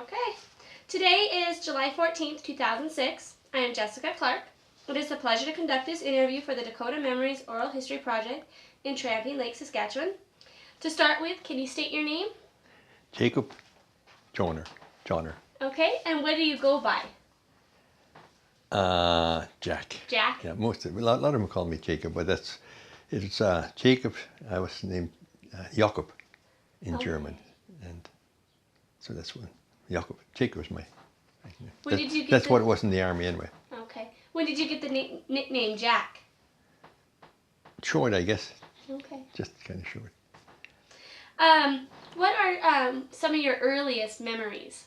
Okay. Today is July 14th, 2006. I am Jessica Clark. It is a pleasure to conduct this interview for the Dakota Memories Oral History Project in Tramping Lake, Saskatchewan. To start with, can you state your name? Jacob Joner. Okay, and what do you go by? Jack. Jack? Yeah, a lot of them call me Jacob, but it's Jacob. I was named Jakob in German, and so that's one. Jakob. Jacob was my. When did you get that's what it was in the army anyway. Okay. When did you get the nickname Jack? Short, I guess. Okay. Just kind of short. What are some of your earliest memories?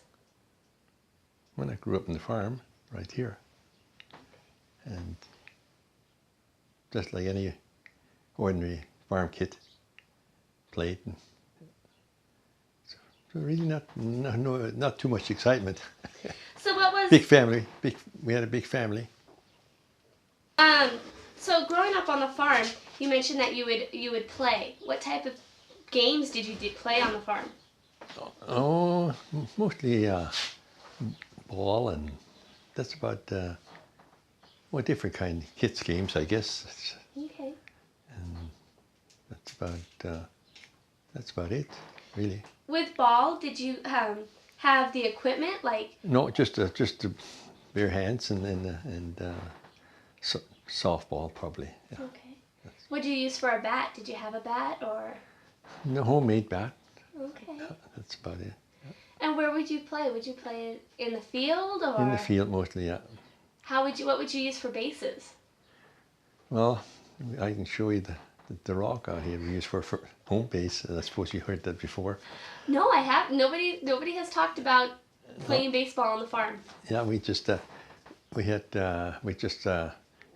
When I grew up on the farm, right here, and just like any ordinary farm kid, played. And so really not too much excitement. So what was big family? We had a big family. So growing up on the farm, you mentioned that you would play. What type of games did you play on the farm? Oh, mostly ball, and that's about different kind of kids games, I guess. Okay. And that's about it, really. With ball, did you have the equipment like? No, just bare hands and softball probably. Yeah. Okay. What did you use for a bat? Did you have a bat or? No, homemade bat. Okay. That's about it. Yeah. And where would you play? Would you play in the field or? In the field mostly, yeah. What would you use for bases? Well, I can show you the rock out here we use for home base. I suppose you heard that before. No, I have. Nobody has talked about playing baseball on the farm. Yeah,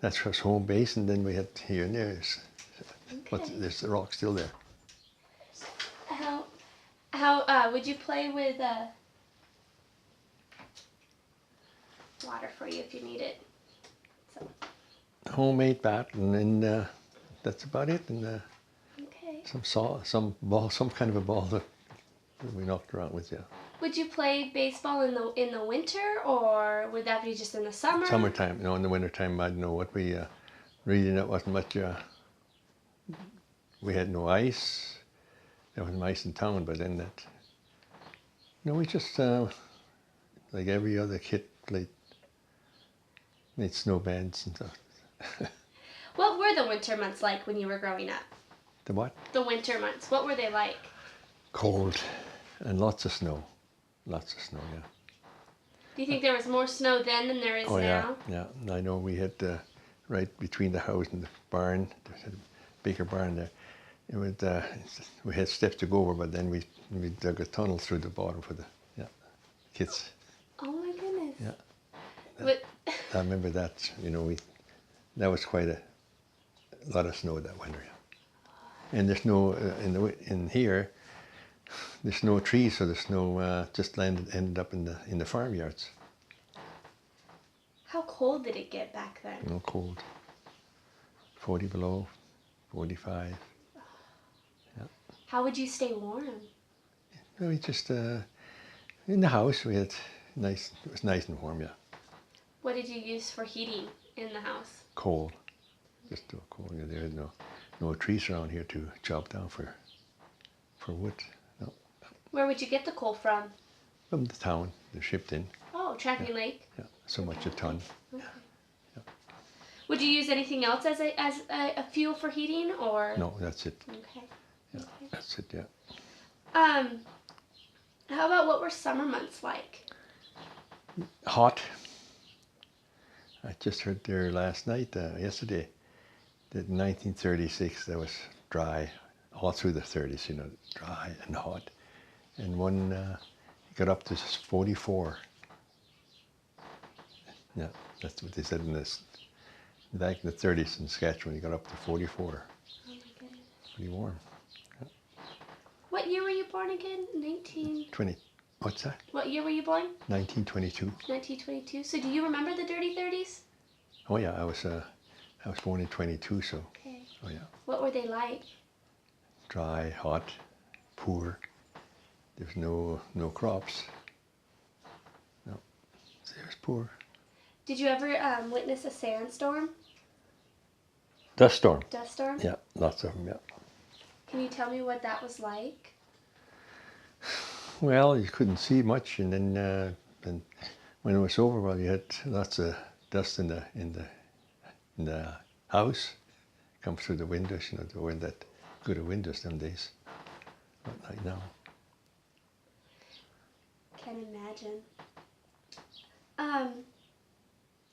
that's our home base, and then we had here and there. But there's the rock still there. How would you play with water for you if you need it? So. Homemade bat, and then that's about it. And okay. some kind of a ball that we knocked around with. Yeah. Would you play baseball in the winter, or would that be just in the summer? Summertime. No, in the wintertime, I don't know what we really. That wasn't much. We had no ice. There was ice in town, but then that. No, we just like every other kid made snowbands and stuff. What were the winter months like when you were growing up? The what? The winter months. What were they like? Cold and lots of snow. Lots of snow, yeah. Do you think there was more snow then than there is now? Yeah. I know we had right between the house and the barn, there's a bigger barn there. We had steps to go over, but then we dug a tunnel through the bottom for the kids. Oh my goodness. Yeah. I remember that. That was quite a lot of snow that winter. Yeah. And there's no in here. There's no trees, so the snow just ended up in the farmyards. How cold did it get back then? No, cold. 40 below, 45. Yeah. How would you stay warm? We just in the house we had it was nice and warm, yeah. What did you use for heating in the house? Coal. Just coal. Yeah, there are no trees around here to chop down for wood. No. Where would you get the coal from? From the town. They're shipped in. Oh, Tramping Lake. Yeah, so much a ton. Okay. Yeah. Would you use anything else as a fuel for heating, or? No, that's it. Okay. Yeah, okay. that's it. Yeah. How about what were summer months like? Hot. I just heard there yesterday, that 1936 that was dry, all through the 30s, dry and hot. And one got up to 44. Yeah, that's what they said back in the 30s in Saskatchewan, you got up to 44. Oh my goodness. Pretty warm. Yeah. What year were you born again? 20. What's that? What year were you born? 1922. 1922. So do you remember the dirty 30s? Oh yeah, I was born in 22, so. Okay. Oh yeah. What were they like? Dry, hot, poor. There's no crops. was poor. Did you ever witness a sandstorm? Dust storm. Dust storm? Yeah, lots of them, yeah. Can you tell me what that was like? Well, you couldn't see much, and then and when it was over, well, you had lots of dust in the house. Come through the windows, you know, there weren't that good of windows them days. Not like now. Can't imagine.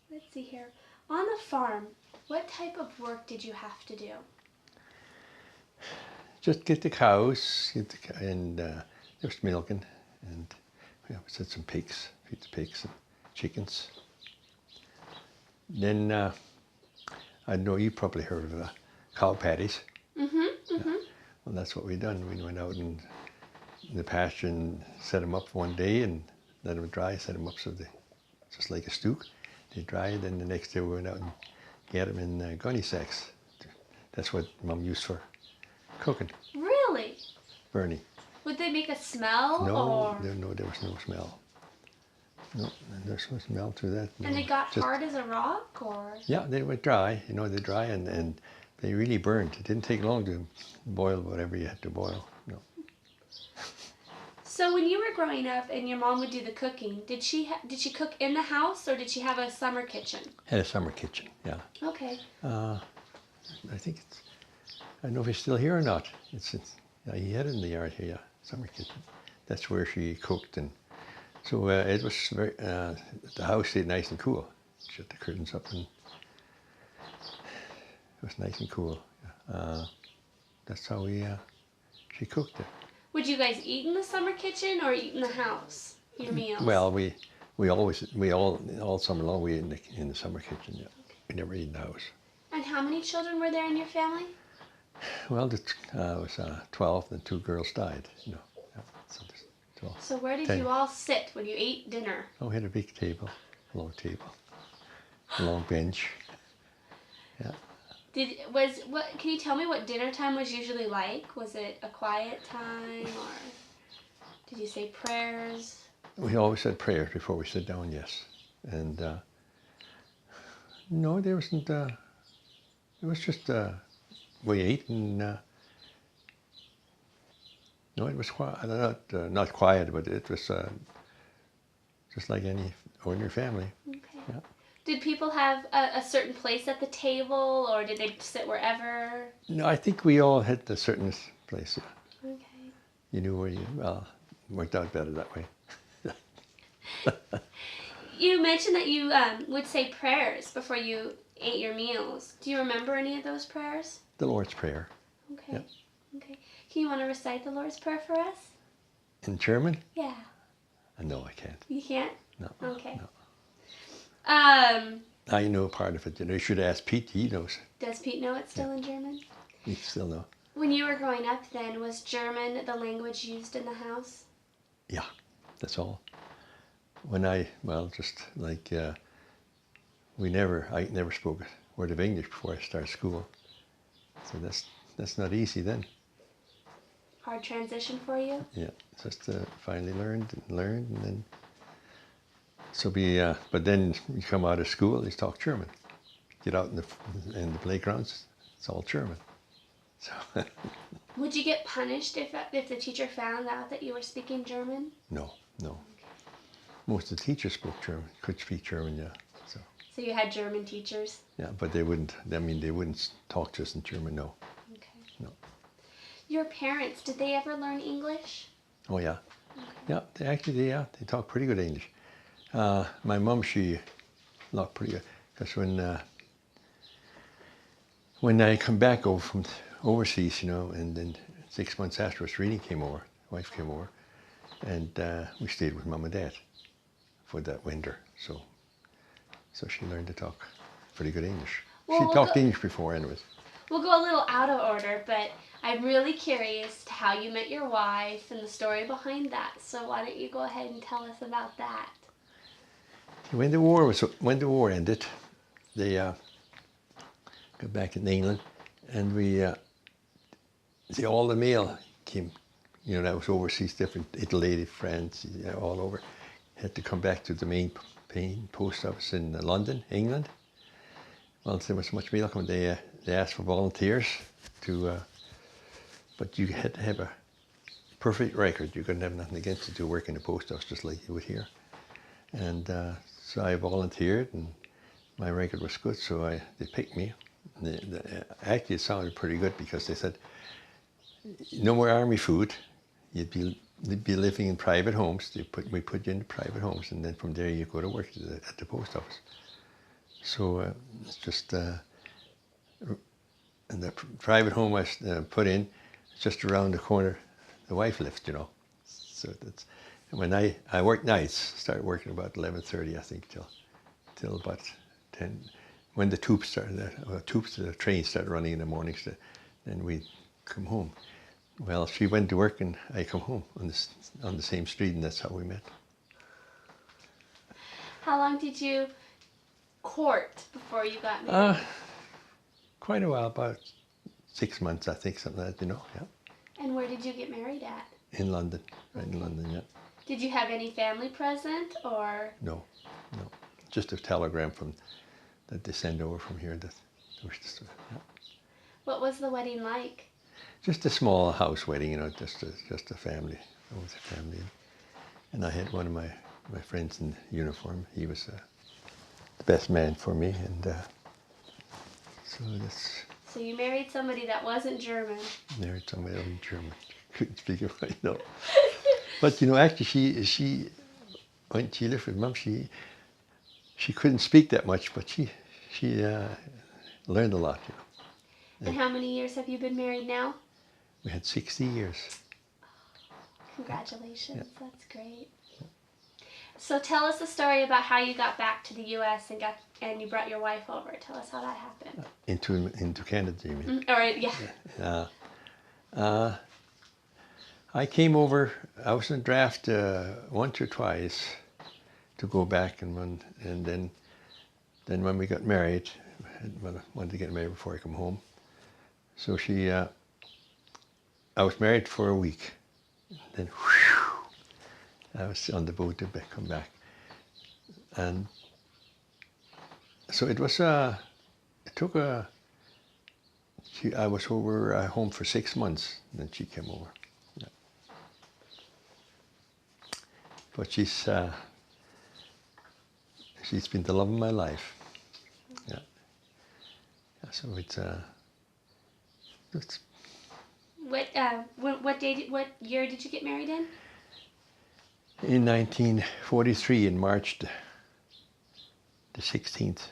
Let's see here. On the farm, what type of work did you have to do? Just get the cows, and just milking, and we always had some pigs, feed the pigs and chickens. Then I know you probably heard of cow patties. Well, that's what we done. We went out in the pasture and set them up one day and let them dry. Set them up so they just like a stew. They dried, and the next day we went out and get them in gunny sacks. That's what Mum used for cooking. Really? Burning. Would they make a smell? No, there was no smell. No, there's no smell to that. No. And they got hard as a rock, or? Yeah, they were dry. You know, they dry and they really burned. It didn't take long to boil whatever you had to boil. No. So when you were growing up and your mom would do the cooking, did she cook in the house, or did she have a summer kitchen? Had a summer kitchen. Yeah. Okay. I think it's. I don't know if it's still here or not. Yeah, he had it in the yard here. Yeah, summer kitchen. That's where she cooked, and so it was very. The house stayed nice and cool. Shut the curtains up, and it was nice and cool. That's how she cooked it. Would you guys eat in the summer kitchen or eat in the house? Your meals? Well, we all summer long we ate in the summer kitchen. Yeah, we never ate in the house. And how many children were there in your family? Well, it was 12, and 2 girls died. You know, yeah, so there's 12. So where did 10. you all sit when you ate dinner? Oh, we had a big table, a long bench. Yeah. Can you tell me what dinner time was usually like? Was it a quiet time, or did you say prayers? We always said prayers before we sit down. Yes, and no, there wasn't. It was just we ate, and no, it was quiet. Not quiet, but it was just like any ordinary family. Okay. Yeah. Did people have a certain place at the table, or did they sit wherever? No, I think we all had a certain place. Yeah. Okay. You knew where worked out better that way. You mentioned that you would say prayers before you ate your meals. Do you remember any of those prayers? The Lord's Prayer. Okay. Yep. Okay. Can you want to recite the Lord's Prayer for us? In German? Yeah. No, I can't. You can't? No. Okay. No. Um, I know part of it. You know, you should ask Pete. He knows. Does Pete know it's still in German? He still know. When you were growing up then, was German the language used in the house? Yeah, that's all. Just like I never spoke a word of English before I started school. So that's not easy then. Hard transition for you? Yeah, just finally learned, and then but then you come out of school, you talk German. Get out in the playgrounds, it's all German. So. Would you get punished if the teacher found out that you were speaking German? No. Most of the teachers could speak German, yeah. So you had German teachers? Yeah, but they wouldn't talk to us in German, no. Okay. No. Your parents, did they ever learn English? Oh, yeah. Okay. Yeah, they talk pretty good English. My mum, she talked pretty good, because when I come back over from overseas, you know, and then 6 months afterwards, Renee came over, wife came over, and we stayed with Mum and Dad for that winter. So she learned to talk pretty good English. Well, She talked English before, anyways. We'll go a little out of order, but I'm really curious to how you met your wife and the story behind that. So why don't you go ahead and tell us about that? When the war ended, they got back in England, and we all the mail came, you know, that was overseas, different Italy, France, you know, all over, had to come back to the main post office in London, England. Well, there was much mail coming. They asked for volunteers to, but you had to have a perfect record. You couldn't have nothing against it to work in the post office just like you would here. And so I volunteered, and my record was good, so they picked me. Actually, it sounded pretty good because they said, no more army food. You'd be living in private homes. We put you in private homes, and then from there you go to work at the post office. So it's just, and the private home I was put in, just around the corner. The wife lived, you know. So that's, and when I worked nights, started working about 11:30, I think, till about 10. When the tubes started, the trains started running in the mornings, then we'd come home. Well, she went to work and I come home on the same street, and that's how we met. How long did you court before you got married? Quite a while, about 6 months, I think, something like that, you know, yeah. And where did you get married at? In London, right in London, yeah. Did you have any family present, or? No. Just a telegram that they send over from here. Yeah. What was the wedding like? Just a small house wedding, you know, just a family. I was a family. And I had one of my friends in uniform. He was the best man for me, and so that's... So you married somebody that wasn't German. Married somebody that wasn't German. Couldn't speak it right, no. But, you know, actually she when she lived with Mum, she couldn't speak that much, but she learned a lot, you know. And how many years have you been married now? We had 60 years. Congratulations, that's great. So tell us the story about how you got back to the U.S. and you brought your wife over. Tell us how that happened. Into Canada, you mean? All right, yeah. I came over. I was in draft once or twice to go back, and then when we got married, I wanted to get married before I come home. So I was married for a week. Then, whew, I was on the boat to come back. And so it was, I was over home for 6 months, and then she came over. Yeah. But she's been the love of my life. Yeah. So it's What year did you get married in? In 1943, in March the 16th.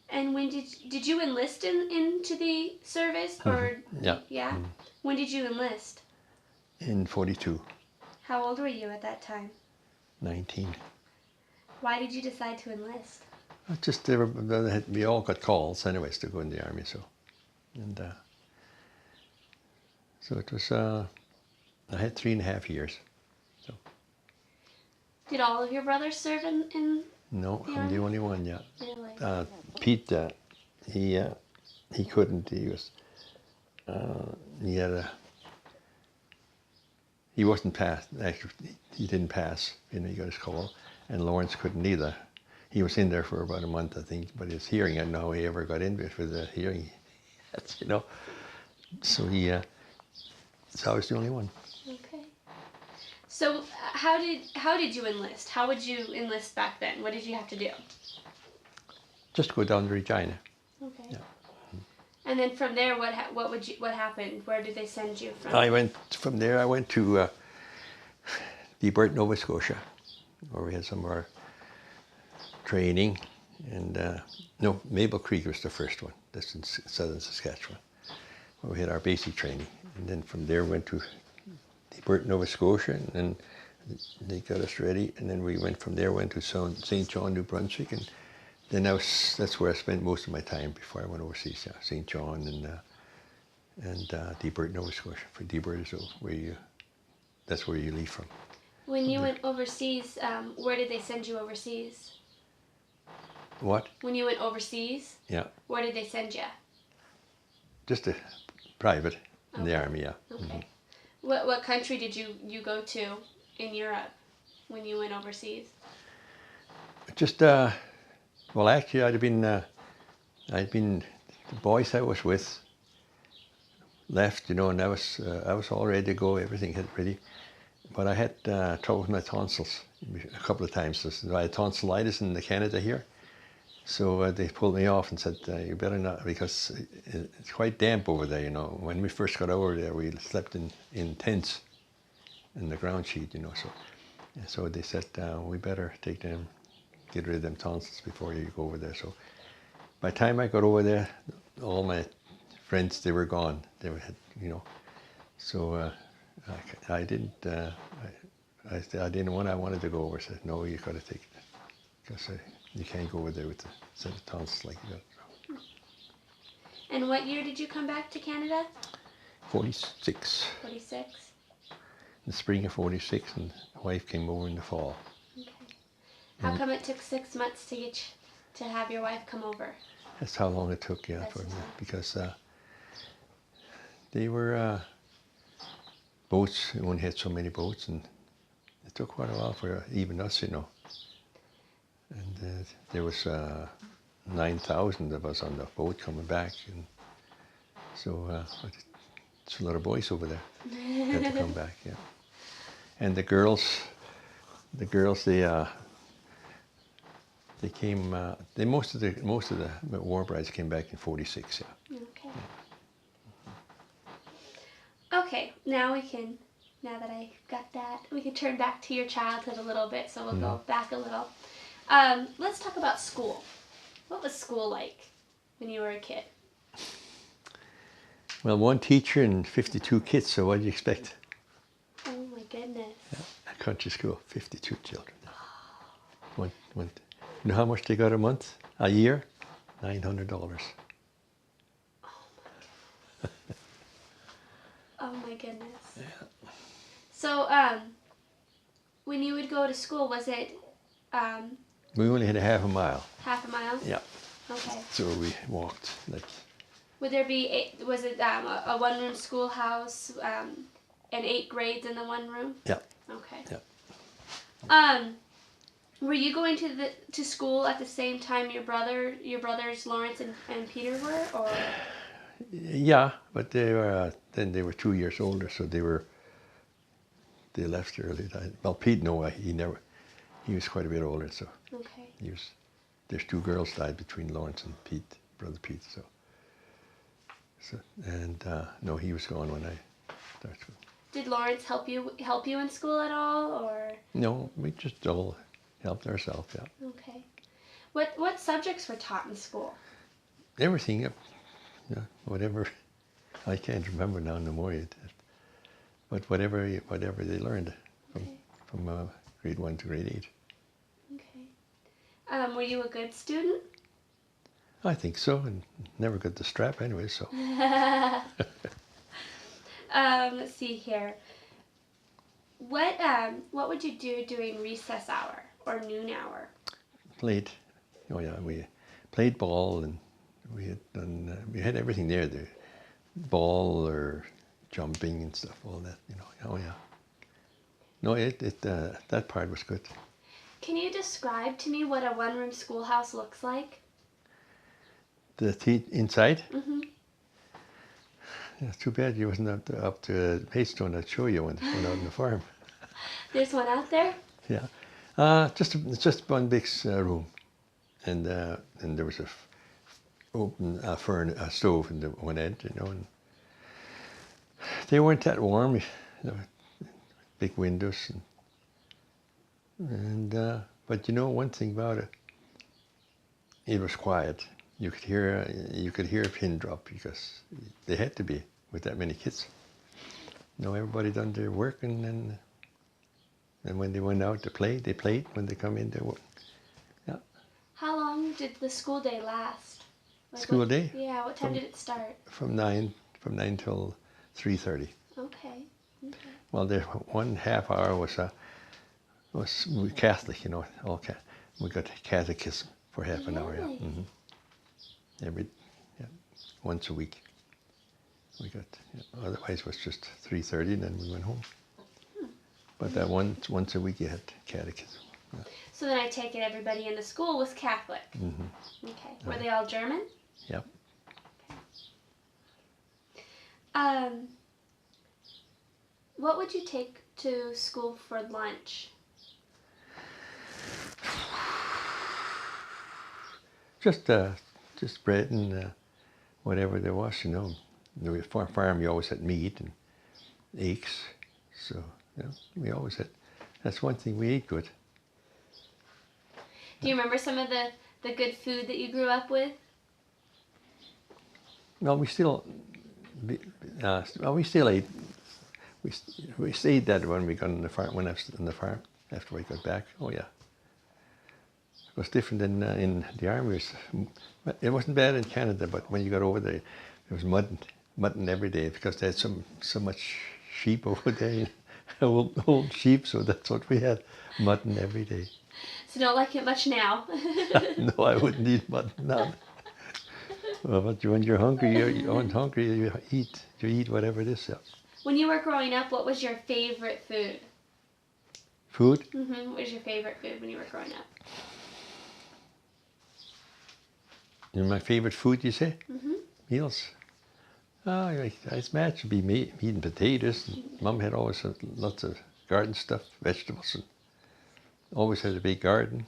And when did you enlist into the service, or? Yeah. Yeah. Mm-hmm. When did you enlist? In 42. How old were you at that time? 19. Why did you decide to enlist? Just we all got calls anyways to go in the army, so it was. I had 3.5 years. So. Did all of your brothers serve in No, the I'm army? the only one. Yeah. Really? Pete, he couldn't. He wasn't passed. Actually, he didn't pass. You know, he got his call, and Lawrence couldn't either. He was in there for about a month, I think, but his hearing, I don't know how he ever got in for the hearing. That's, you know. So so I was the only one. Okay. So how did you enlist? How would you enlist back then? What did you have to do? Just go down to Regina. Okay. Yeah. And then from there, what happened? Where did they send you from? I went to Debert, Nova Scotia, where we had some of our training, and Maple Creek was the first one. That's in southern Saskatchewan, where we had our basic training, and then from there went to Debert, Nova Scotia, and then they got us ready, and then we went to St. John, New Brunswick, and then that's where I spent most of my time before I went overseas. Yeah, St. John and Debert, Nova Scotia. For Debert is that's where you leave from. When you went overseas, where did they send you overseas? What? When you went overseas? Yeah. Where did they send you? Just a private in the Okay. army, yeah. Okay. Mm-hmm. What country did you go to in Europe when you went overseas? Just well, actually, I'd been the boys I was with left, and I was all ready to go. Everything had ready, but I had trouble with my tonsils a couple of times. I had tonsillitis in Canada here, so they pulled me off and said, "You better not, because it's quite damp over there." When we first got over there, we slept in tents in the ground sheet. So they said, "We better get rid of them tonsils before you go over there." So by the time I got over there, all my friends, they were gone. They had, So I didn't. I didn't want. I wanted to go over. I said, "No, you got to take it, because you can't go over there with the set of tonsils like that." And what year did you come back to Canada? 46. 46. The spring of 46, and the wife came over in the fall. Okay. How come it took 6 months to have your wife come over? That's how long it took, yeah, for me, because they were boats. We only had so many boats, and it took quite a while for even us, And there was 9,000 of us on the boat coming back, and so it's a lot of boys over there had to come back, yeah. And the girls, they came. Most of the war brides came back in 46, yeah. Okay. Okay, now that I got that, we can turn back to your childhood a little bit, so we'll go back a little. Let's talk about school. What was school like when you were a kid? Well, one teacher and 52 kids, so what do you expect? Oh my goodness. Yeah, a country school, 52 children. You know how much they got a year? $900. Oh my goodness. Yeah. So, when you would go to school, was it We only had a half a mile. half a mile? Yeah. Okay. So we walked like. Would there be was it a one-room schoolhouse and 8 grades in the one room? Yeah. Okay. Yeah. Were you going to school at the same time your brothers Lawrence and Peter were, or? Yeah, but they were 2 years older, so they left early. Well, Pete, no, he was quite a bit older, so. Okay. There's 2 girls died between Lawrence and Pete, brother Pete, so no, he was gone when I started school. Did Lawrence help you in school at all, or? No, we just all helped ourselves, yeah. Okay. What subjects were taught in school? Everything, yeah, whatever. I can't remember now no more yet. But whatever they learned from grade 1 to grade 8. Okay. Were you a good student? I think so, and never got the strap anyway, so. Let's see here. What would you do during recess hour or noon hour? Played. Oh yeah, we played ball, and we had everything there. The ball or jumping and stuff, all that, Oh yeah. No, that part was good. Can you describe to me what a one-room schoolhouse looks like? The inside? Mm-hmm. Yeah, too bad you wasn't up to Maidstone. I'd show you one out on the farm. There's one out there? Yeah. Just one big room. And there was a stove in the one end, and they weren't that warm. There were big windows, but one thing about it, it was quiet. You could hear a pin drop, because they had to be with that many kids. Everybody done their work, and when they went out to play, they played. When they come in, they worked. Yeah. How long did the school day last? School day? Yeah. What time did it start? From 9 till 3:30. Okay. Well, the 1/2 hour was Catholic, all we got catechism for half an hour. Yeah. Mm-hmm. Once a week. We got. Otherwise, it was just 3:30, and then we went home. But that once a week, you had catechism. So then I take it everybody in the school was Catholic. Mm-hmm. Okay. Were they all German? Yep. What would you take to school for lunch? Just bread and whatever there was, you know. The farm, you always had meat and eggs, so you know, we always had. That's one thing we ate good. Do you remember some of the good food that you grew up with? Well, we still ate. We stayed that when we got on the farm. When I was on the farm after we got back. Oh yeah. It was different than in the army. It wasn't bad in Canada, but when you got over there, it was mutton every day because they had so much sheep over there, old sheep. So that's what we had, mutton every day. So don't like it much now. No, I wouldn't eat mutton now. Well, but when you're hungry, you eat. You eat whatever it is. Yeah. When you were growing up, what was your favorite food? Food? Mm-hmm. What was your favorite food when you were growing up? My favorite food, you say? Mm-hmm. Meals? I imagine to be meat and potatoes. Mom had always had lots of garden stuff, vegetables, and always had a big garden.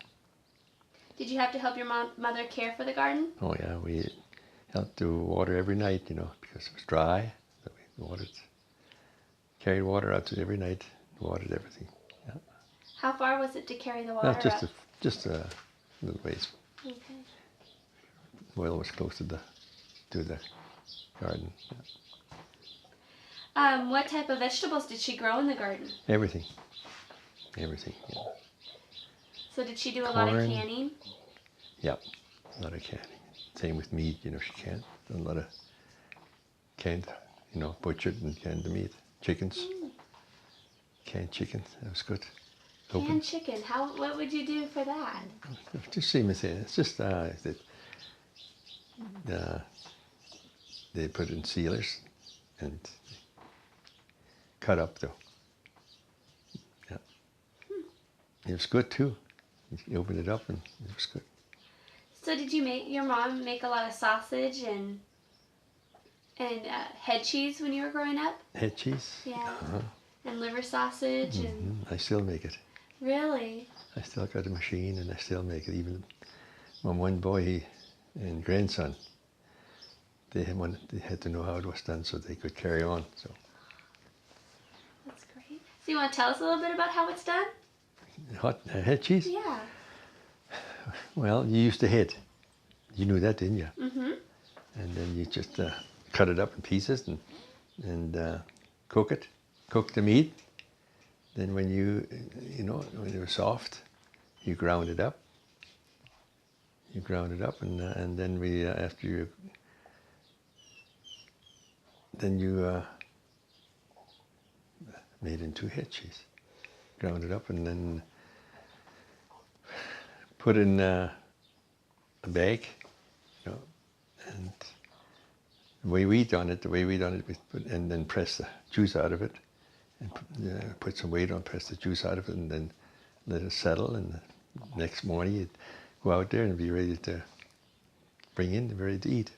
Did you have to help your mother care for the garden? Oh yeah, we had to water every night, you know, because it was dry. So we carried water out to every night, watered everything. Yeah. How far was it to carry the water up? Just a little ways. Okay. Well, was close to the garden. Yeah. What type of vegetables did she grow in the garden? Everything. Yeah. So did she do a lot of canning? Yep, a lot of canning. Same with meat, you know, she canned. A lot of canned, you know, butchered and canned the meat. Chickens. Canned chicken, that was good. Canned chicken, what would you do for that? Just same as it. It's just they put it in sealers and cut up though. Yeah. It was good too. You opened it up and it was good. So did your mom make a lot of sausage and head cheese when you were growing up? Head cheese? Yeah. Uh-huh. And liver sausage and... I still make it. Really? I still got a machine and I still make it. Even my one boy and grandson, they had to know how it was done so they could carry on. So. That's great. So you want to tell us a little bit about how it's done? Head cheese? Yeah. Well, you used the head. You knew that, didn't you? Mm-hmm. And then you just cut it up in pieces and cook it. Cook the meat. Then when when it was soft, you ground it up. And then made into head cheese. Ground it up and then put in a bag, you know, and the way we done it, and then press the juice out of it, and put some weight on, press the juice out of it, and then let it settle. And the next morning, you'd go out there and be ready to ready to eat.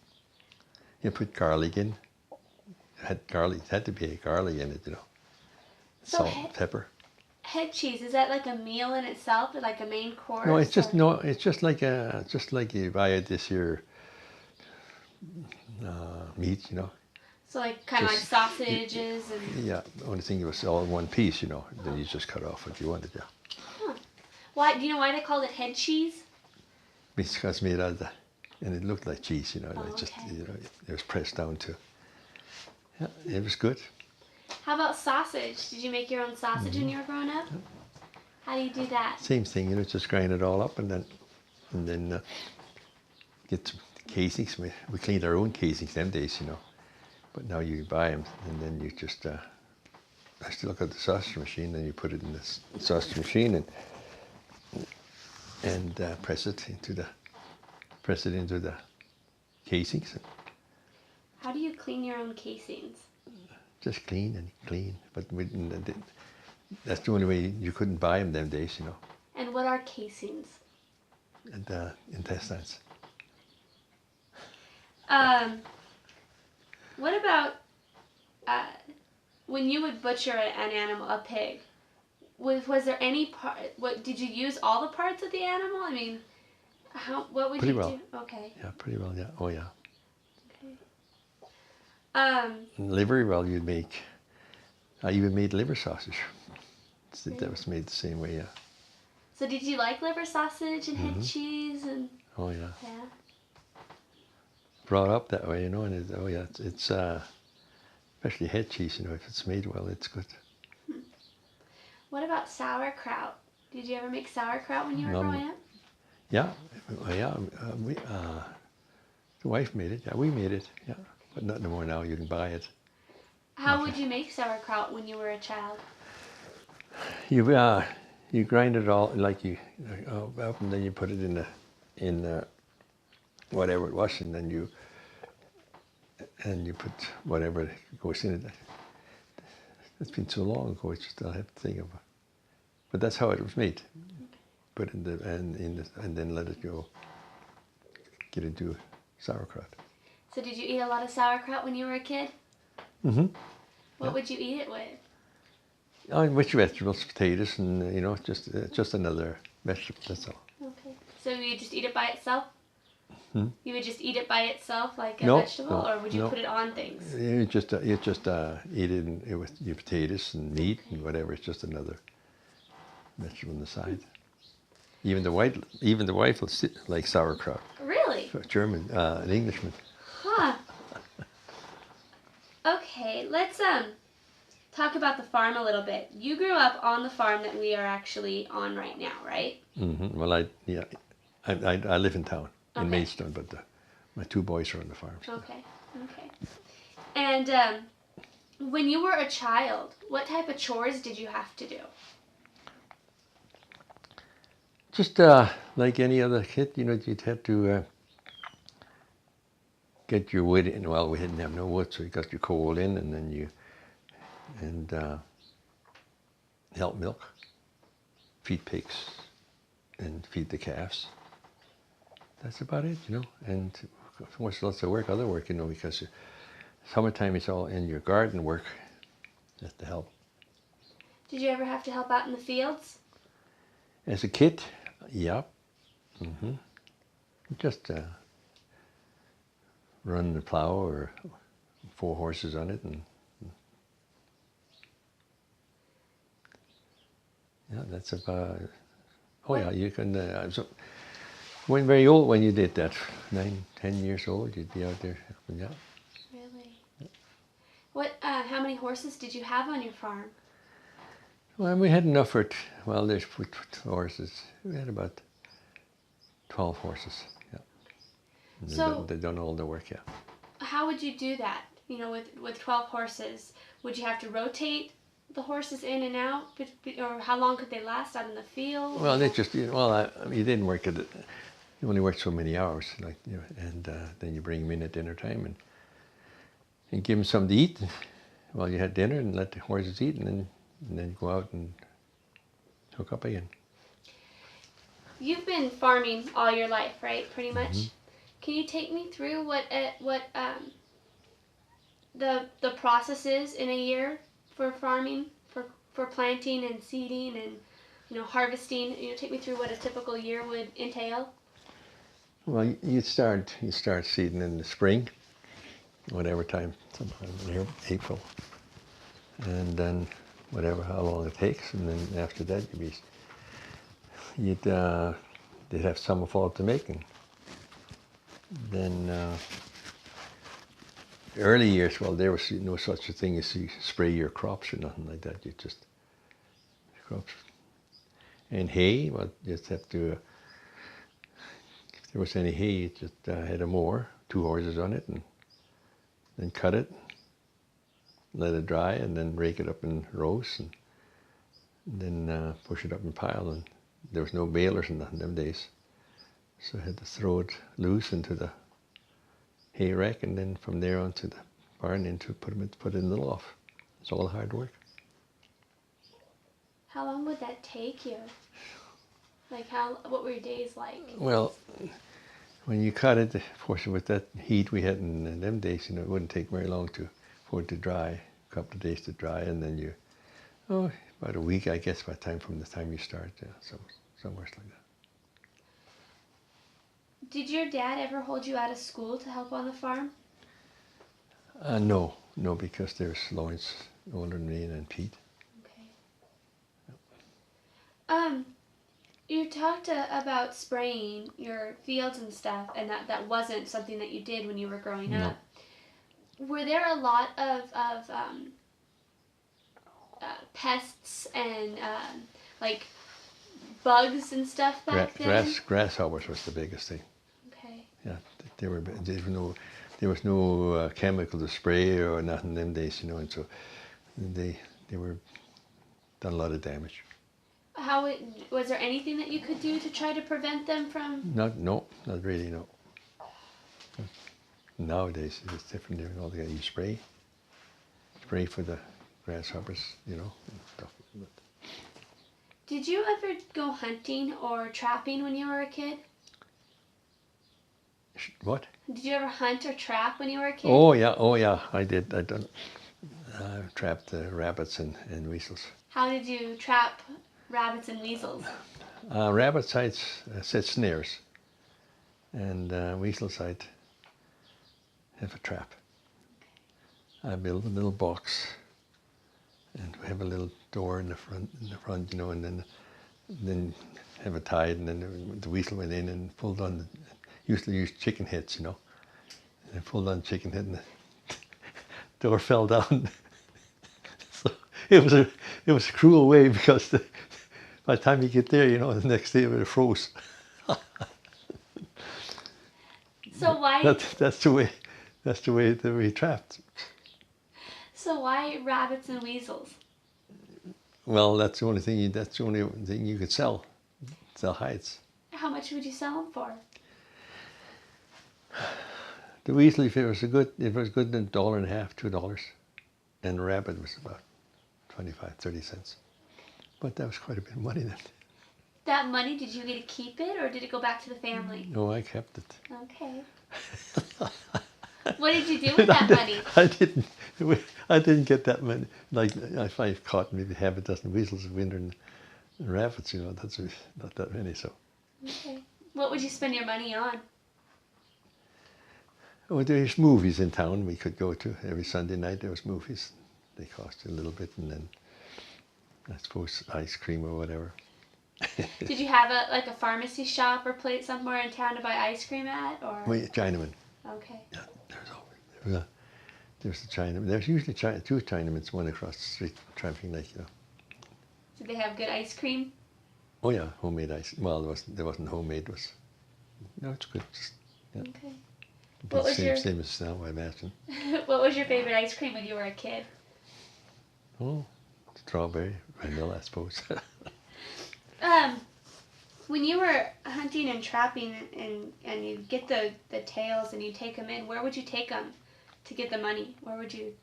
You put garlic in. It had to be a garlic in it, you know. So salt, pepper. Head cheese, is that like a meal in itself, or like a main course? No, it's just like you buy this here meat, you know. So like kind of like sausages and... Yeah, the only thing it was all in one piece, you know. Then you just cut off what you wanted, yeah. Huh. Why? Do you know why they called it head cheese? Because it's made out of that, and it looked like cheese, you know. Oh, it just, okay. you know, it was pressed down to. Yeah, it was good. How about sausage? Did you make your own sausage when you were growing up? Yeah. How do you do that? Same thing, you know. Just grind it all up and then get some casings. We cleaned our own casings them days, you know. But now you buy them, and then you just. I still got the sausage machine. Then you put it in this sausage machine and press it into the casings. How do you clean your own casings? Just clean, but that's the only way. You couldn't buy them them days, you know. And what are casings? And intestines. What about when you would butcher an animal, a pig? Was there any part? What did you use all the parts of the animal? I mean, what would Pretty you well. do? Okay. Yeah, pretty well. Yeah. Oh yeah. Okay. And liver, well, you'd make. I even made liver sausage. Really? That was made the same way. Yeah. So did you like liver sausage and head cheese and? Oh yeah. Yeah. Brought up that way, you know, and it's especially head cheese, you know, if it's made well, it's good. What about sauerkraut? Did you ever make sauerkraut when you were None. growing up? Yeah, the wife made it. Yeah, we made it. Yeah, but not no more now. You can buy it. How would you make sauerkraut when you were a child? You grind it all like up, and then you put it in whatever it was, and then you put whatever goes in it. It's been so long ago. It's just I have to think of it. But that's how it was made. Put in and then let it go. Get into sauerkraut. So did you eat a lot of sauerkraut when you were a kid? Mm-hmm. What would you eat it with? Which vegetables, potatoes, and you know, just another vegetable. That's all. Okay. So you just eat it by itself? Hmm? You would just eat it by itself like a No, vegetable, no, or would you no. put it on things? You just eat it with your potatoes and meat and whatever. It's just another vegetable on the side. Even the wife will like sauerkraut. Really? German, an Englishman. Huh. Okay, let's talk about the farm a little bit. You grew up on the farm that we are actually on right now, right? Mm-hmm. Well, I live in town in Okay. Maidstone, but my two boys are on the farm. So. Okay. Okay. And when you were a child, what type of chores did you have to do? Just like any other kid, you know, you'd have to get your wood in. Well, we didn't have no wood, so you got your coal in, and then you help milk, feed pigs, and feed the calves. That's about it, you know. And of course, lots of work, other work, you know, because summertime it's all in your garden work, just to help. Did you ever have to help out in the fields? As a kid, yeah. Just run the plow or 4 horses on it, and yeah, that's about. Oh yeah, you can. When very old when you did that, 9, 10 years old, you'd be out there helping out. Really? What? How many horses did you have on your farm? Well, we had enough for. Well, there's horses. We had about 12 horses. Yeah. And So they done all the work. Yeah. how would you do that? You know, with 12 horses, would you have to rotate the horses in and out, or how long could they last out in the field? Well, they just. Well, you didn't work at it. You only worked so many hours, like you know, and then you bring them in at dinner time and give them something to eat while you had dinner, and let the horses eat, and then go out and hook up again. You've been farming all your life, right? Pretty much. Can you take me through what the process is in a year for farming, for planting and seeding and harvesting? Take me through what a typical year would entail. Well, you start seeding in the spring, whatever time, sometime in April, and then how long it takes, and then after that they'd have summer fall to make, and then the early years, well, there was no such a thing as you spray your crops or nothing like that. You just crops and hay. Well, you just have to. If there was any hay, you just had a mower, 2 horses on it, and then cut it, let it dry, and then rake it up in rows, and then push it up in pile. And there was no balers in them days, so I had to throw it loose into the hay rack, and then from there on to the barn, put it in the loft. It's all hard work. How long would that take you? Like what were your days like? Well, when you cut it, of course, with that heat we had in them days, it wouldn't take very long for it to dry. A couple of days to dry, and then about a week, I guess, from the time you start, somewhere like that. Did your dad ever hold you out of school to help on the farm? No, because there's Lawrence older than me and then Pete. Okay. You talked about spraying your fields and stuff, and that wasn't something that you did when you were growing up. Were there a lot of pests and like bugs and stuff back then? Grasshoppers was the biggest thing. Okay. Yeah, there was no chemical to spray or nothing in them days, and so they were done a lot of damage. Was there anything that you could do to try to prevent them from? Not really, no. Nowadays it's different. You spray for the grasshoppers, and stuff. Did you ever go hunting or trapping when you were a kid? What? Did you ever hunt or trap when you were a kid? Oh yeah, I did. I trapped rabbits and weasels. How did you trap rabbits and weasels? Rabbits I'd set snares, and weasels I'd have a trap. I built a little box, and we have a little door in the front, and then have it tied, and then the weasel went in and pulled on. Usually use chicken heads, and I pulled on chicken head, and the door fell down. So it was a cruel way, because by the time you get there, the next day it would have froze. So why? That's the way that we trapped. So why rabbits and weasels? Well, that's the only thing you could sell hides. How much would you sell them for? The weasel, if it was good, then $1.50, $2, and the rabbit was about 25-30 cents. But that was quite a bit of money then. That money, did you get to keep it, or did it go back to the family? No, I kept it. Okay. What did you do with that money? I didn't get that many. Like, if I caught maybe half a dozen weasels a winter and rabbits, that's not that many. So. Okay. What would you spend your money on? Well, there's movies in town we could go to every Sunday night. There was movies. They cost a little bit, and then I suppose ice cream or whatever. Did you have a pharmacy shop or place somewhere in town to buy ice cream at, or? Well, Chinaman. Okay. Yeah, there's a Chinaman. There's usually two Chinamans, one across the street, tramping like. Did they have good ice cream? Oh yeah, homemade ice. Well, there wasn't homemade. It's good. Yeah. Okay. Same as now, I imagine. What was your favorite ice cream when you were a kid? Oh, strawberry, vanilla, I suppose. When you were hunting and trapping, and you get the tails and you take them in, where would you take them to get the money? Where would you?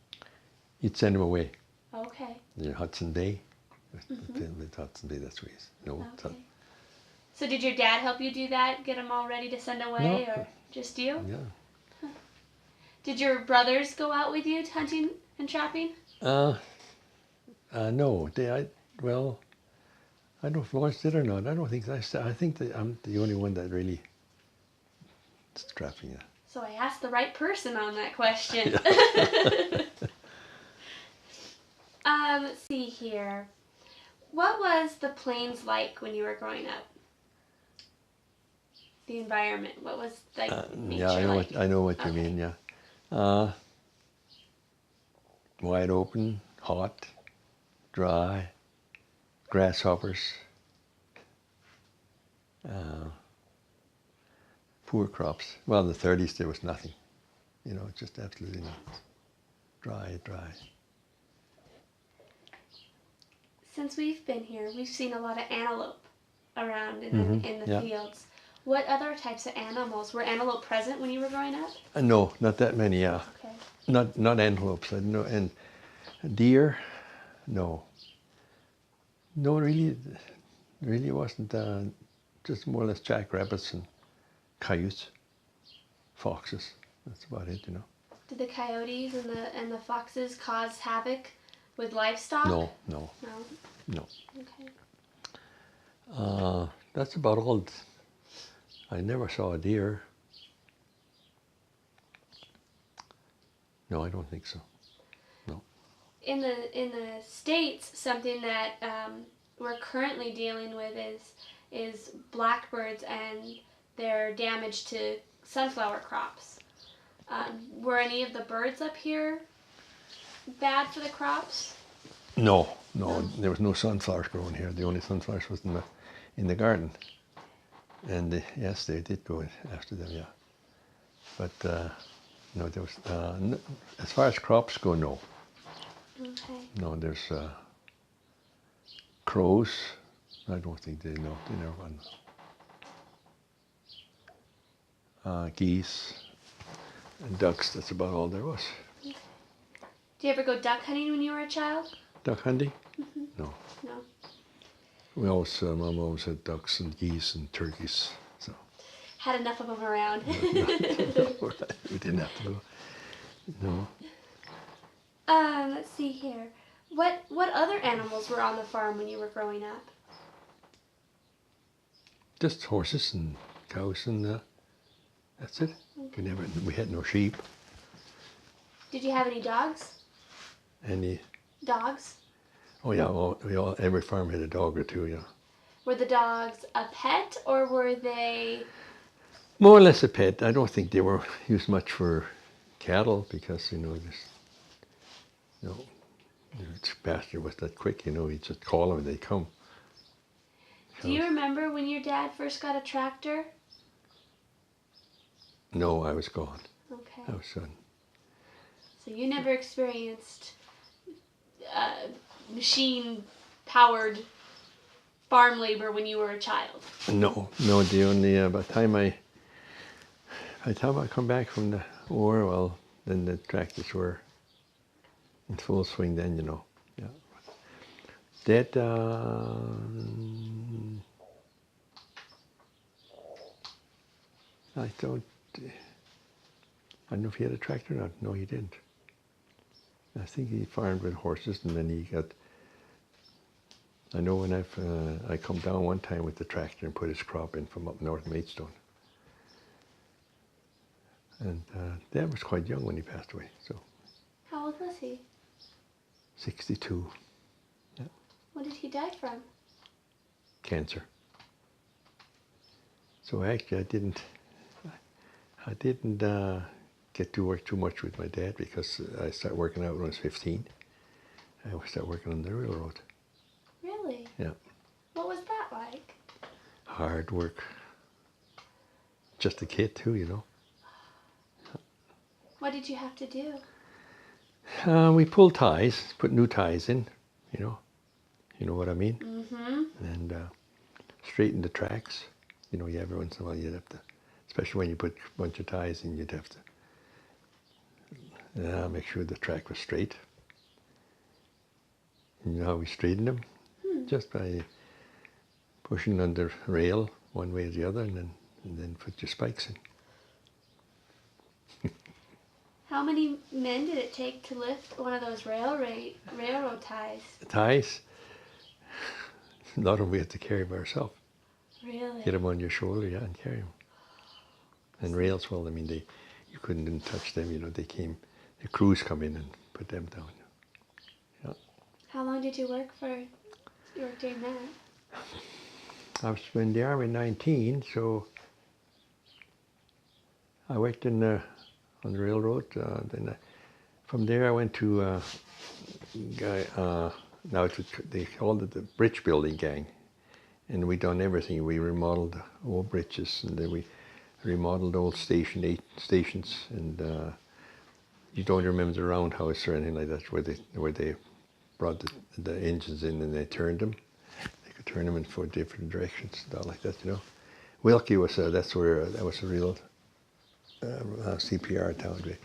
You'd send them away. Okay. Hudson Bay. With Hudson Bay, that's where he's. No. Okay. So did your dad help you do that? Get them all ready to send away, No. or just you? Yeah. Huh. Did your brothers go out with you hunting and trapping? No. I don't know if Lawrence did or not. I don't think so. I think that I'm the only one that really is trapping it. So I asked the right person on that question. Let's see here. What was the plains like when you were growing up? The environment. What was nature like? I know what you mean. Yeah. Wide open, hot, dry, grasshoppers, poor crops. Well, in the 30s there was nothing. Just absolutely nothing. Dry. Since we've been here, we've seen a lot of antelope around in the fields. What other types of animals? Were antelope present when you were growing up? No, not that many. Yeah. Okay. Not antelopes. No, and deer. No. No, really wasn't just more or less jackrabbits and coyotes, foxes. That's about it, you know. Did the coyotes and the foxes cause havoc with livestock? No, no, No. no. Okay. That's about all. I never saw a deer. No, I don't think so. No. In the States, something that we're currently dealing with is blackbirds and their damage to sunflower crops. Were any of the birds up here bad for the crops? No, no, there was no sunflowers growing here. The only sunflowers was in the garden. And yes, they did go after them, yeah. But no, there was, as far as crops go, no. Okay. No, there's crows. I don't think they know. They never run. Geese and ducks. That's about all there was. Did you ever go duck hunting when you were a child? Duck hunting? No. No. We always, Mom always had ducks and geese and turkeys. So Had enough of them around. we didn't have to go. No. Let's see here. What other animals were on the farm when you were growing up? Just horses and cows and that's it. We had no sheep. Did you have any dogs? Any? Dogs? Oh yeah, every farm had a dog or two, yeah. Were the dogs a pet or were they... More or less a pet. I don't think they were used much for cattle because, the pasture was that quick, you just call them and they come. Do you remember when your dad first got a tractor? No, I was gone. Okay. I was son. So you never experienced machine-powered farm labor when you were a child? No. The only by the time I come back from the war, well, then the tractors were in full swing. Then yeah. That I don't know if he had a tractor or not. No, he didn't. I think he farmed with horses, and then he got. I know when I come down one time with the tractor and put his crop in from up north Maidstone, and Dad was quite young when he passed away. So. How old was he? 62. Yeah. What did he die from? Cancer. So actually, I didn't get to work too much with my dad because I started working out when I was 15. I started working on the railroad. Really? Yeah. What was that like? Hard work. Just a kid too, What did you have to do? We pulled ties, put new ties in, You know what I mean? Mm-hmm. And straighten the tracks. Every once in a while you'd have to, especially when you put a bunch of ties in, you'd have to make sure the track was straight. And you know how we straighten them? Just by pushing on the rail one way or the other, and then put your spikes in. How many men did it take to lift one of those railroad ties? The ties, a lot of them we had to carry by ourselves. Really? Get them on your shoulder, yeah, and carry them. And rails, well, you couldn't even touch them, the crews come in and put them down. Yeah. How long did you work doing that? I was in the army 19, so I worked on the railroad. Then from there I went to they called it the bridge building gang, and we done everything. We remodeled old bridges, and then we remodeled old stations, and you don't remember the roundhouse or anything like that, where they brought the engines in and they turned them. They could turn them in 4 different directions and all like that, Wilkie was that was a real CPR town. We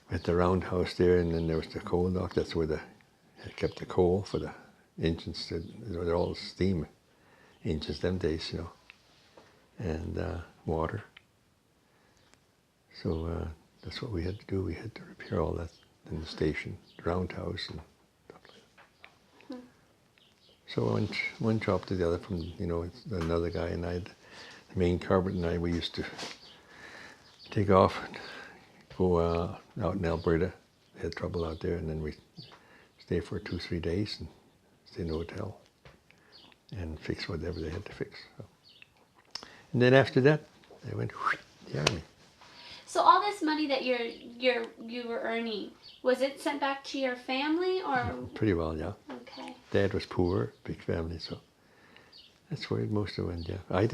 had the roundhouse there, and then there was the coal dock. That's where they kept the coal for the engines. They're all steam engines them days, and water. So that's what we had to do. We had to repair all that in the station, the roundhouse and stuff like that. So one job to the other from, another guy and I, the main carpenter and I, we used to take off and go out in Alberta. They had trouble out there, and then we stay for 2-3 days and stay in a hotel and fix whatever they had to fix. So. And then after that, I went to the army. So all this money that you were earning, was it sent back to your family or? Pretty well, yeah. Okay. Dad was poor, big family, so that's where most of it went. Yeah, I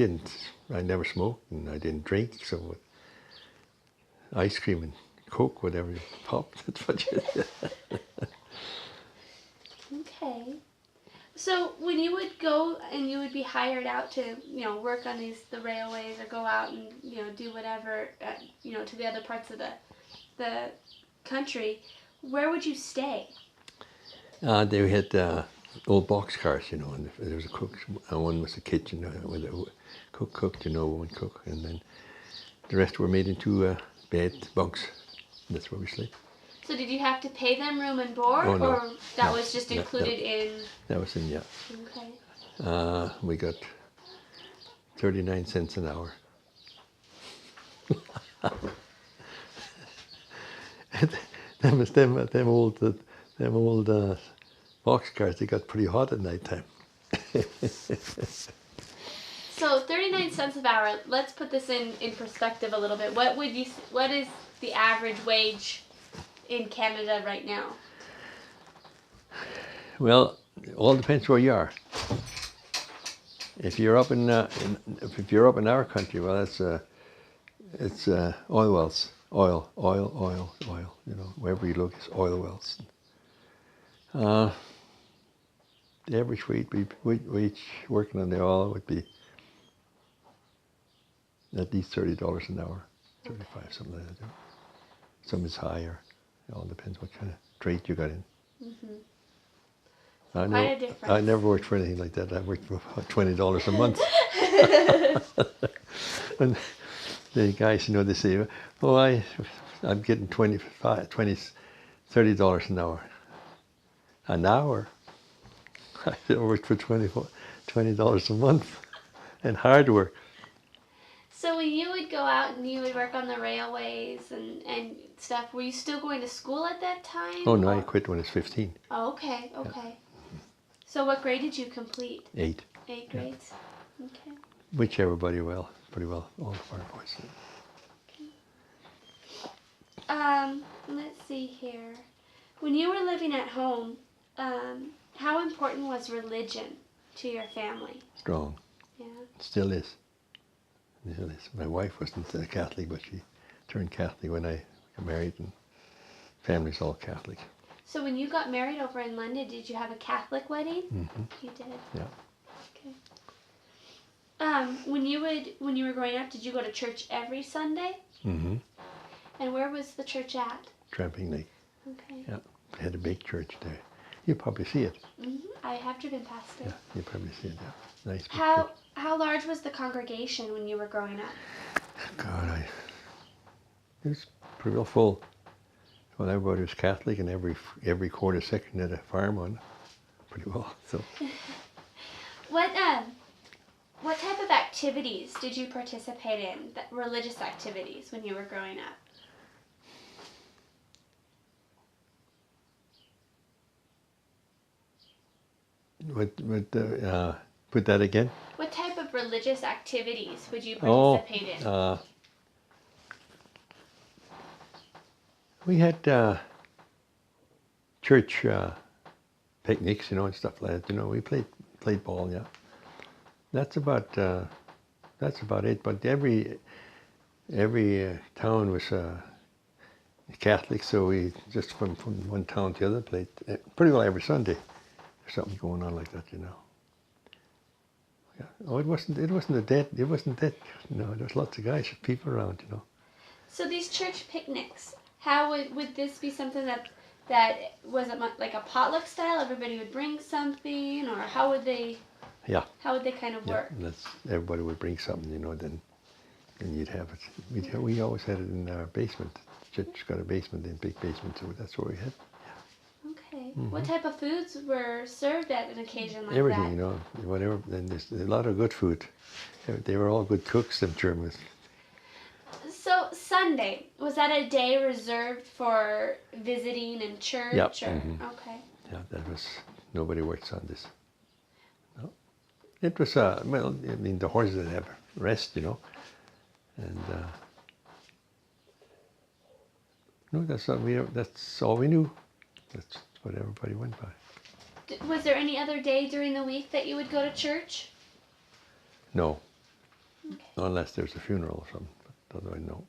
never smoked and I didn't drink. So with ice cream and Coke, whatever you pop, that's what you did. Okay. So when you would go and you would be hired out to, work on the railways or go out and, do whatever, to the other parts of the country, where would you stay? They had old boxcars, and there was a cook. One was a kitchen with a cook cooked, one cook, and then the rest were made into bed bunks. That's where we sleep. So did you have to pay them room and board, Oh, no. or that was just included in? That was in, yeah. Okay. We got 39 cents an hour. them old boxcars. They got pretty hot at night time. So 39 cents an hour. Let's put this in perspective a little bit. What is the average wage in Canada right now? Well, it all depends where you are. If you're up in our country, well, it's oil wells, oil. Wherever you look, it's oil wells. The average wage working on the oil would be at least $30 an hour, 35, something like that. Some is higher. It all depends what kind of trade you got in. Mm-hmm. I a difference. I never worked for anything like that. I worked for about $20 a month. And the guys, they say, "Oh, I'm getting $30 an hour." An hour? I worked for $20 a month, and hard work. So when you would go out and you would work on the railways and stuff, were you still going to school at that time? Oh no, I quit when I was 15. Oh, okay. Yeah. So what grade did you complete? 8. 8 grades? Yeah. Okay. Which pretty well, all the farm boys. Let's see here. When you were living at home, how important was religion to your family? Strong. Yeah. Still is. My wife wasn't a Catholic, but she turned Catholic when I got married, and family's all Catholic. So when you got married over in London, did you have a Catholic wedding? Mm-hmm. You did? Yeah. Okay. When you were growing up, did you go to church every Sunday? Mm-hmm. And where was the church at? Tramping Lake. Okay. Yeah. They had a big church there. You probably see it. Mm-hmm. I have driven past it. Yeah, you probably see it. Yeah. Nice big church. How large was the congregation when you were growing up? God, it was pretty well full. Well, everybody was Catholic, and every quarter section had a farm on, pretty well. So. What type of activities did you participate in? Religious activities when you were growing up? Put that again. What type of religious activities would you participate in? We had church picnics, and stuff like that. We played ball, yeah. That's about it. But every town was Catholic, so we just from one town to the other played pretty well every Sunday. There's something going on like that, Yeah. Oh, it wasn't that. There's lots of guys, people around, So these church picnics, how would this be something that was it like a potluck style? Everybody would bring something, or how would they? Yeah. How would they kind of Yeah. work? And everybody would bring something, then you'd have it. We always had it in our basement. Church got a basement, in big basement, so that's where we had Okay. What type of foods were served at an occasion like everything, that? whatever. And there's a lot of good food. They were all good cooks, them Germans. So Sunday, was that a day reserved for visiting in church? Yeah. Or okay. Yeah, nobody worked Sundays. No. It was, the horses didn't have rest, and no, that's all we knew. That's what everybody went by. Was there any other day during the week that you would go to church? No, Okay. unless there's a funeral or something. But otherwise, no.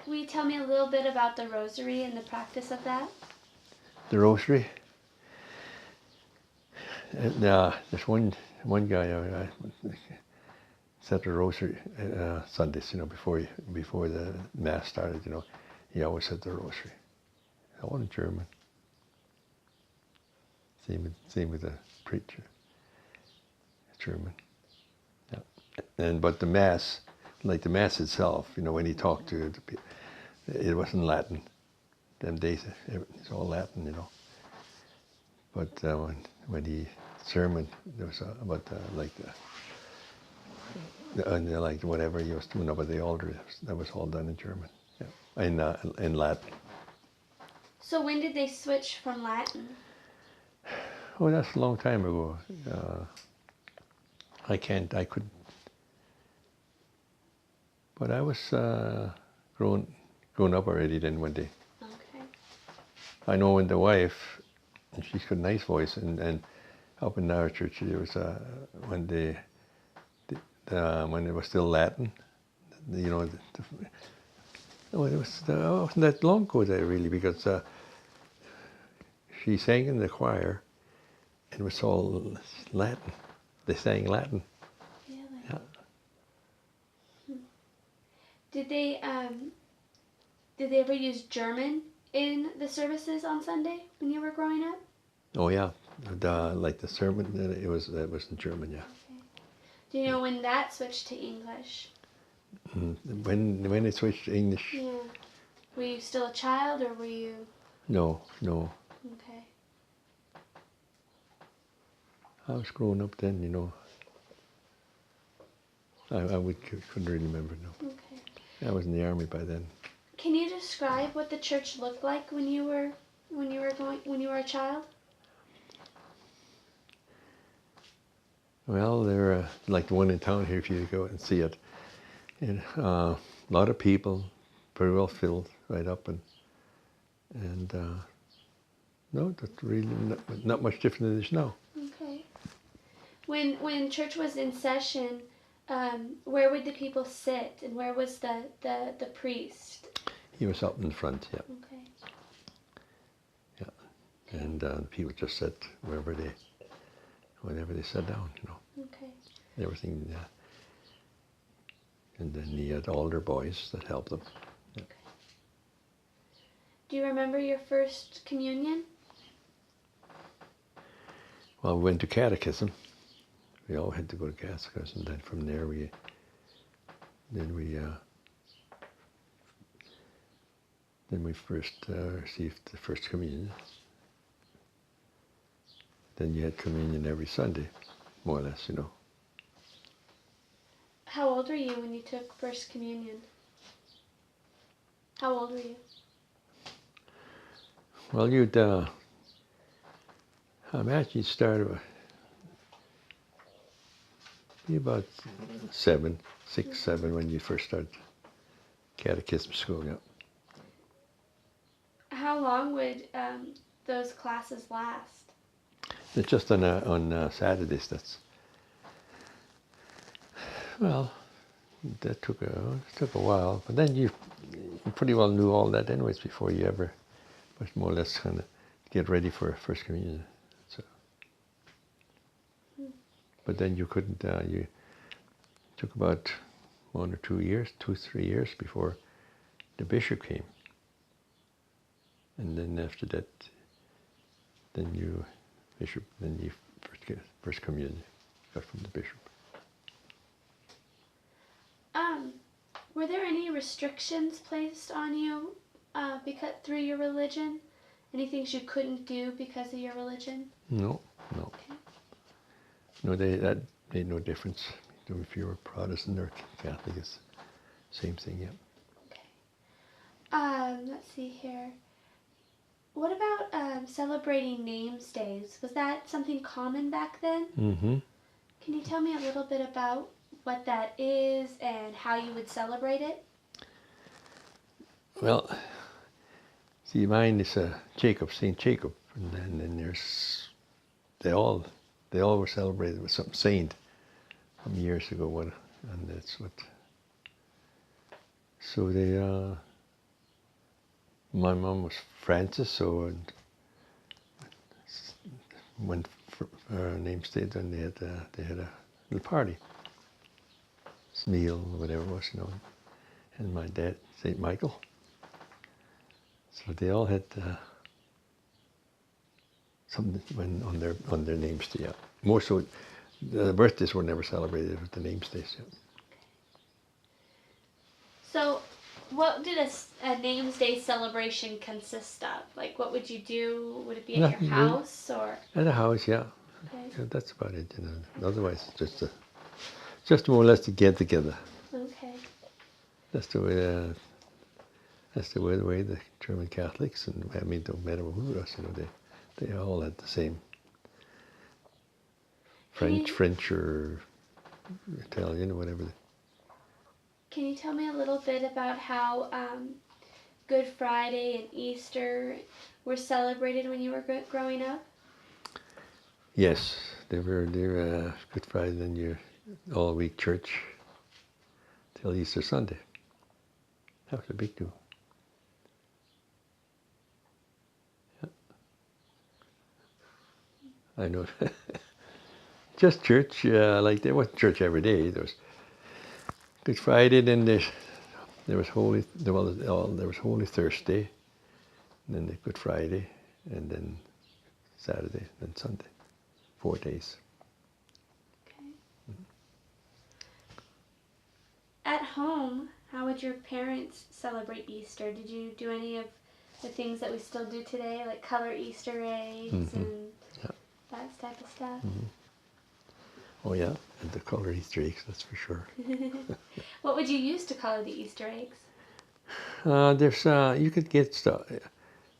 Will you tell me a little bit about the rosary and the practice of that? The rosary. There's one guy said the rosary Sundays, before the mass started. He always said the rosary. All in German. Same with the preacher. German. Yeah. But the mass, like the mass itself, when he talked to the people, it wasn't Latin. Them days, it's all Latin, But when he sermon, there was about like whatever he was doing about the altar, that was all done in German. Yeah. In Latin. So when did they switch from Latin? Oh, that's a long time ago. I couldn't. But I was grown up already then one day. Okay. I know when the wife, and she's got a nice voice, and up in our church there was when when it was still Latin, it wasn't that long ago there really, because she sang in the choir. It was all Latin. They sang Latin. Really? Yeah. Did they ever use German in the services on Sunday when you were growing up? Oh yeah, like the sermon, it was in German, yeah. Okay. Do you know when that switched to English? When it switched to English? Yeah. Were you still a child, or were you? No. Okay. I was growing up then, I couldn't really remember, no. Okay. I was in the army by then. Can you describe what the church looked like when you were a child? Well, they're like the one in town here, if you go and see it. And a lot of people, very well filled right up, and no, that's really not much different than it is now. Okay. When church was in session, where would the people sit, and where was the priest? He was up in front, yeah. Okay. Yeah, and people just sat whenever they sat down, Okay. Everything. And then he had older boys that helped them. Yeah. Okay. Do you remember your first communion? Well, we went to catechism. We all had to go to catechism. Then from there we first received the first communion. Then you had communion every Sunday, more or less, How old were you when you took First Communion? How old were you? Well, you'd imagine you'd start be about 6, 7 when you first started catechism school, yeah. How long would those classes last? It's just on Saturdays. Well, that took a while, but then you pretty well knew all that anyways before you ever was more or less kind of get ready for First Communion. So, but then you couldn't. You took about 1 or 2 years, 2-3 years before the bishop came, and then after that, then you first first communion got from the bishop. Were there any restrictions placed on you because through your religion? Any things you couldn't do because of your religion? No. Okay. No, that made no difference. If you were Protestant or Catholic, it's same thing, yeah. Okay. Let's see here. What about celebrating names days? Was that something common back then? Mm-hmm. Can you tell me a little bit about what that is and how you would celebrate it? Well, see, mine is Jacob, Saint Jacob, and then there's they all were celebrated with some saint from years ago, and that's what. So they, my mom was Francis, so when her name stayed, then they had a little party, meal or whatever it was, and my dad Saint Michael. So they all had something when on their names day. Yeah. More so, the birthdays were never celebrated with the names days. Yeah. So, what did a names day celebration consist of? Like, what would you do? Would it be at your house or? At a house, yeah. Okay. Yeah, that's about it. Otherwise, it's just more or less to get together. Okay. That's the way. That's the way the German Catholics, and I mean, no matter who it was, they all had the same. French or Italian or whatever. Can you tell me a little bit about how Good Friday and Easter were celebrated when you were growing up? Yes, they're Good Friday, then you're all week church till Easter Sunday. That was a big deal. Yeah. I know. Just church, like there wasn't church every day. There was Good Friday, then there was Holy Thursday, and then the Good Friday, and then Saturday, then Sunday. 4 days. Okay. At home, how would your parents celebrate Easter? Did you do any of the things that we still do today, like color Easter eggs and that type of stuff? Mm-hmm. Oh yeah, and the color Easter eggs, that's for sure. What would you use to color the Easter eggs? There's you could get stuff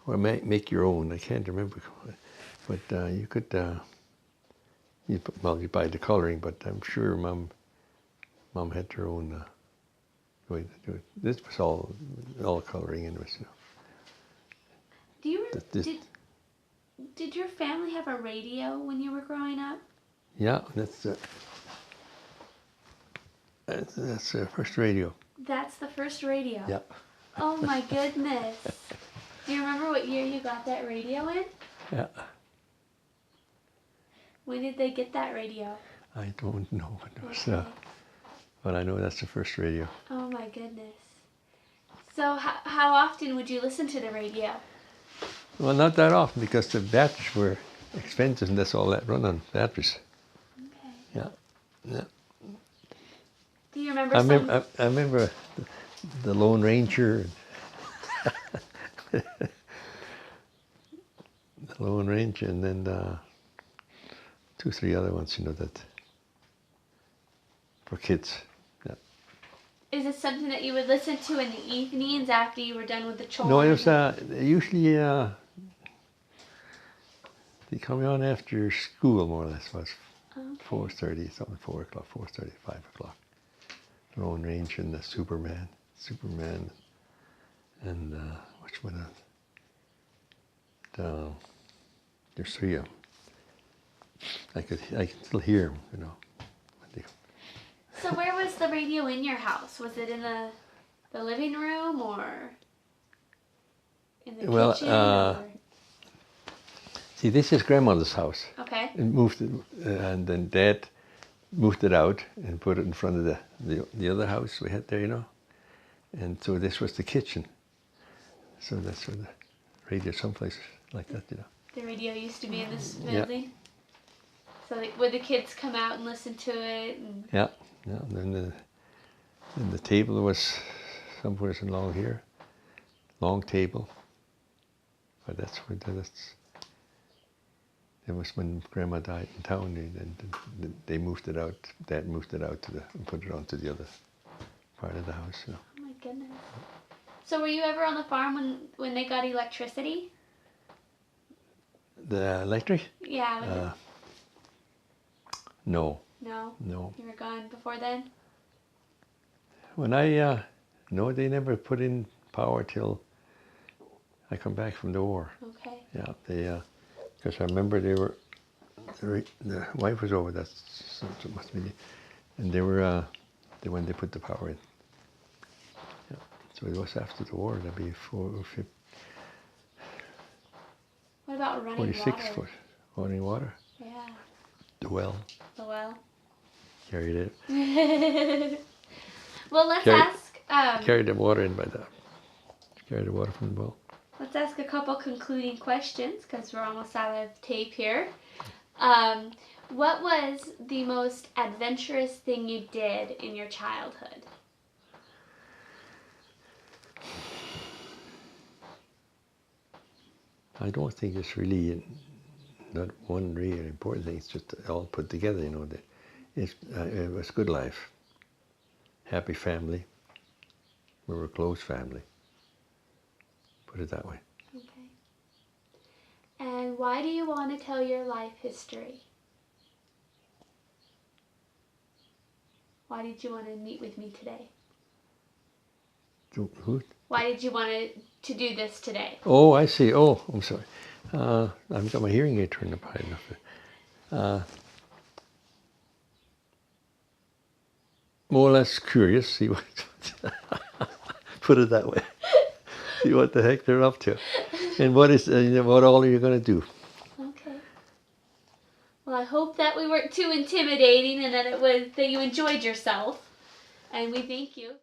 or make your own. I can't remember, but you could you buy the coloring. But I'm sure mom had her own way to do it. This was all coloring in this. Do you did your family have a radio when you were growing up? Yeah, that's the first radio. That's the first radio? Yeah. Oh my goodness. Do you remember what year you got that radio in? Yeah. When did they get that radio? I don't know. It was, Okay. but I know that's the first radio. Oh my goodness. So how often would you listen to the radio? Well, not that often because the batteries were expensive and that's all that run on batteries. Okay. Yeah. Do you remember I remember the Lone Ranger. The Lone Ranger, and then 2, 3 other ones, that for kids. Yeah. Is it something that you would listen to in the evenings after you were done with the chores? No, it was usually they come on after school, more or less. Was 4:30, something, 4 o'clock, 4:30, 5 o'clock. The Lone Ranger and the Superman, and which one else? There's 3 of them. I can still hear them, So where was the radio in your house? Was it in the living room or in the kitchen? Or? See, this is Grandmother's house. Okay. And moved it, and then Dad moved it out and put it in front of the other house we had there, And so this was the kitchen. So that's where the radio, someplace like that, The radio used to be in this building? So like, would the kids come out and listen to it? And... Yeah. And then the table was somewhere along here, long table. But that's where it was when Grandma died in town. They moved it out. Dad moved it out and put it onto the other part of the house. So. Oh my goodness. So were you ever on the farm when they got electricity? The electric? Yeah. No. No? No. You were gone before then? When no, they never put in power till I come back from the war. Okay. Yeah, because I remember the wife was over, that must be, and they were, when they put the power in. Yeah, so it was after the war, that'd be What about running 46 water? foot running water. Yeah. The well. The well. Carried it. Well, let's ask... carried the water in by that. Carried the water from the well. Let's ask a couple concluding questions, because we're almost out of tape here. What was the most adventurous thing you did in your childhood? I don't think it's really not one really important thing. It's just all put together, you know. It was good life, happy family. We were a close family. Put it that way. Okay. And why do you want to tell your life history? Why did you want to meet with me today? Who? Why did you want to do this today? Oh, I see. Oh, I'm sorry. I've got my hearing aid turned up high enough. More or less curious. See what. Put it that way. See what the heck they're up to, and what all are you going to do? Okay. Well, I hope that we weren't too intimidating, and that you enjoyed yourself. And we thank you.